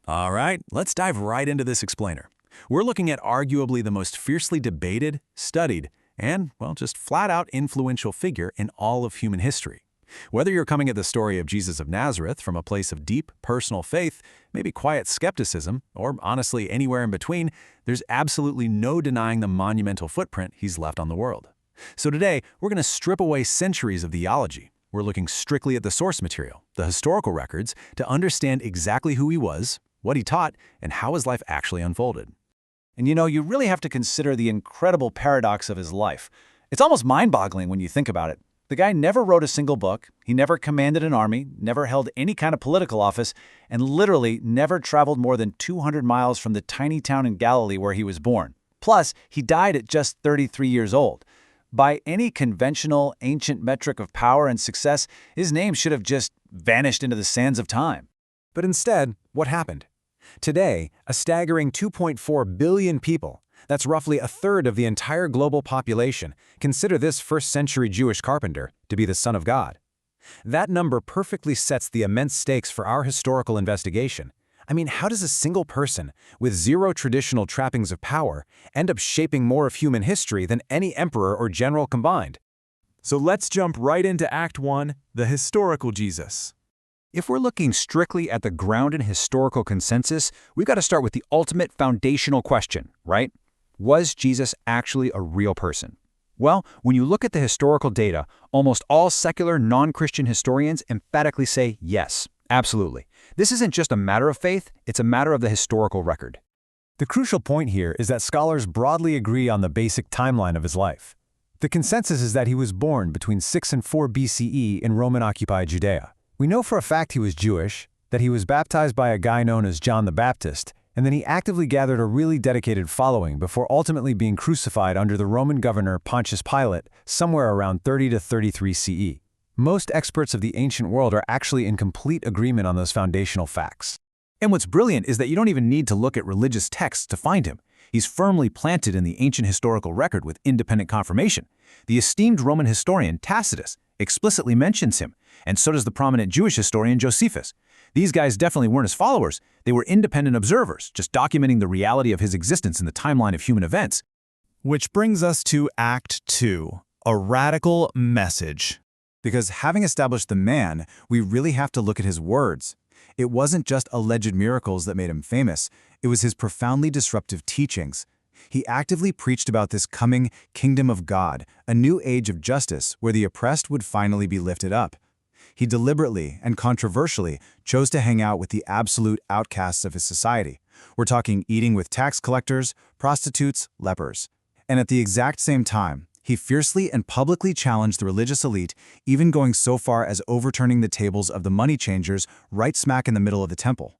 All right, let's dive right into this explainer. We're looking at arguably the most fiercely debated, studied, and, well, just flat-out influential figure in all of human history. Whether you're coming at the story of Jesus of Nazareth from a place of deep, personal faith, maybe quiet skepticism, or honestly anywhere in between, there's absolutely no denying the monumental footprint he's left on the world. So today, we're going to strip away centuries of theology. We're looking strictly at the source material, the historical records, to understand exactly who he was, what he taught, and how his life actually unfolded. And you really have to consider the incredible paradox of his life. It's almost mind-boggling when you think about it. The guy never wrote a single book, he never commanded an army, never held any kind of political office, and literally never traveled more than 200 miles from the tiny town in Galilee where he was born. Plus, he died at just 33 years old. By any conventional, ancient metric of power and success, his name should have just vanished into the sands of time. But instead, what happened? Today, a staggering 2.4 billion people, that's roughly a third of the entire global population, consider this first-century Jewish carpenter to be the Son of God. That number perfectly sets the immense stakes for our historical investigation. I mean, how does a single person, with zero traditional trappings of power, end up shaping more of human history than any emperor or general combined? So let's jump right into Act 1, the historical Jesus. If we're looking strictly at the grounded historical consensus, we've got to start with the ultimate foundational question, right? Was Jesus actually a real person? Well, when you look at the historical data, almost all secular non-Christian historians emphatically say yes, absolutely. This isn't just a matter of faith, it's a matter of the historical record. The crucial point here is that scholars broadly agree on the basic timeline of his life. The consensus is that he was born between 6 and 4 BCE in Roman-occupied Judea. We know for a fact he was Jewish, that he was baptized by a guy known as John the Baptist, and then he actively gathered a really dedicated following before ultimately being crucified under the Roman governor Pontius Pilate somewhere around 30 to 33 CE. Most experts of the ancient world are actually in complete agreement on those foundational facts. And what's brilliant is that you don't even need to look at religious texts to find him. He's firmly planted in the ancient historical record with independent confirmation. The esteemed Roman historian Tacitus explicitly mentions him, and so does the prominent Jewish historian Josephus. These guys definitely weren't his followers. They were independent observers, just documenting the reality of his existence in the timeline of human events. Which brings us to Act 2, a radical message. Because having established the man, we really have to look at his words. It wasn't just alleged miracles that made him famous, it was his profoundly disruptive teachings. He actively preached about this coming kingdom of God, a new age of justice where the oppressed would finally be lifted up. He deliberately and controversially chose to hang out with the absolute outcasts of his society. We're talking eating with tax collectors, prostitutes, lepers. And at the exact same time, he fiercely and publicly challenged the religious elite, even going so far as overturning the tables of the money changers right smack in the middle of the temple.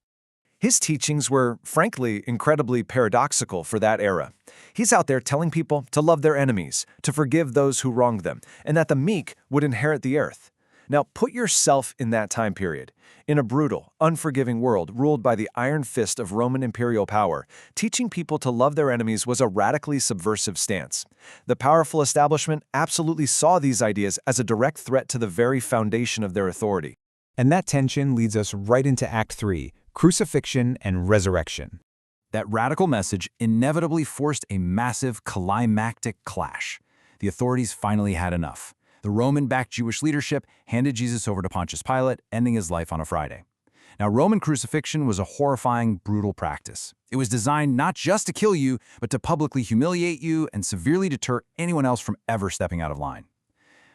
His teachings were, frankly, incredibly paradoxical for that era. He's out there telling people to love their enemies, to forgive those who wronged them, and that the meek would inherit the earth. Now, put yourself in that time period. In a brutal, unforgiving world ruled by the iron fist of Roman imperial power, teaching people to love their enemies was a radically subversive stance. The powerful establishment absolutely saw these ideas as a direct threat to the very foundation of their authority. And that tension leads us right into Act 3, crucifixion and resurrection. That radical message inevitably forced a massive climactic clash. The authorities finally had enough. The Roman-backed Jewish leadership handed Jesus over to Pontius Pilate, ending his life on a Friday. Now, Roman crucifixion was a horrifying, brutal practice. It was designed not just to kill you, but to publicly humiliate you and severely deter anyone else from ever stepping out of line.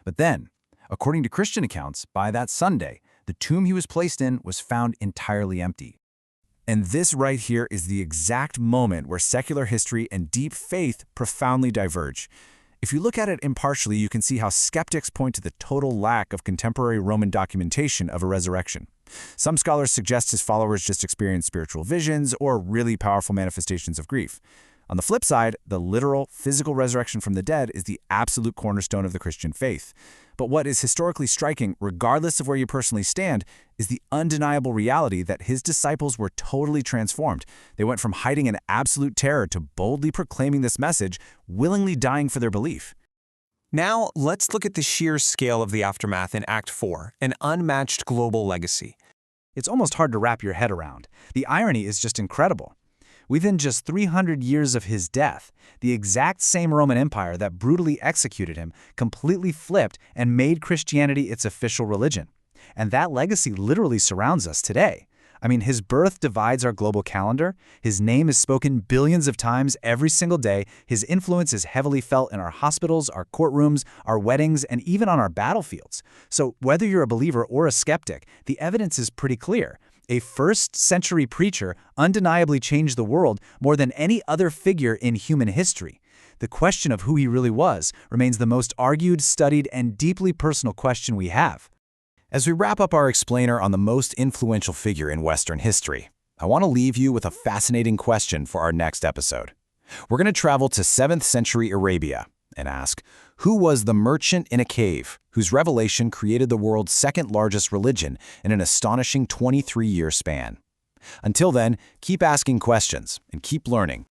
But then, according to Christian accounts, by that Sunday, the tomb he was placed in was found entirely empty. And this right here is the exact moment where secular history and deep faith profoundly diverge. If you look at it impartially, you can see how skeptics point to the total lack of contemporary Roman documentation of a resurrection. Some scholars suggest his followers just experienced spiritual visions or really powerful manifestations of grief. On the flip side, the literal, physical resurrection from the dead is the absolute cornerstone of the Christian faith. But what is historically striking, regardless of where you personally stand, is the undeniable reality that his disciples were totally transformed. They went from hiding in absolute terror to boldly proclaiming this message, willingly dying for their belief. Now, let's look at the sheer scale of the aftermath in Act 4, an unmatched global legacy. It's almost hard to wrap your head around. The irony is just incredible. Within just 300 years of his death, the exact same Roman Empire that brutally executed him completely flipped and made Christianity its official religion. And that legacy literally surrounds us today. I mean, his birth divides our global calendar, his name is spoken billions of times every single day, his influence is heavily felt in our hospitals, our courtrooms, our weddings, and even on our battlefields. So whether you're a believer or a skeptic, the evidence is pretty clear. A first-century preacher undeniably changed the world more than any other figure in human history. The question of who he really was remains the most argued, studied, and deeply personal question we have. As we wrap up our explainer on the most influential figure in Western history, I want to leave you with a fascinating question for our next episode. We're going to travel to 7th century Arabia and ask, who was the merchant in a cave whose revelation created the world's second largest religion in an astonishing 23-year span? Until then, keep asking questions and keep learning.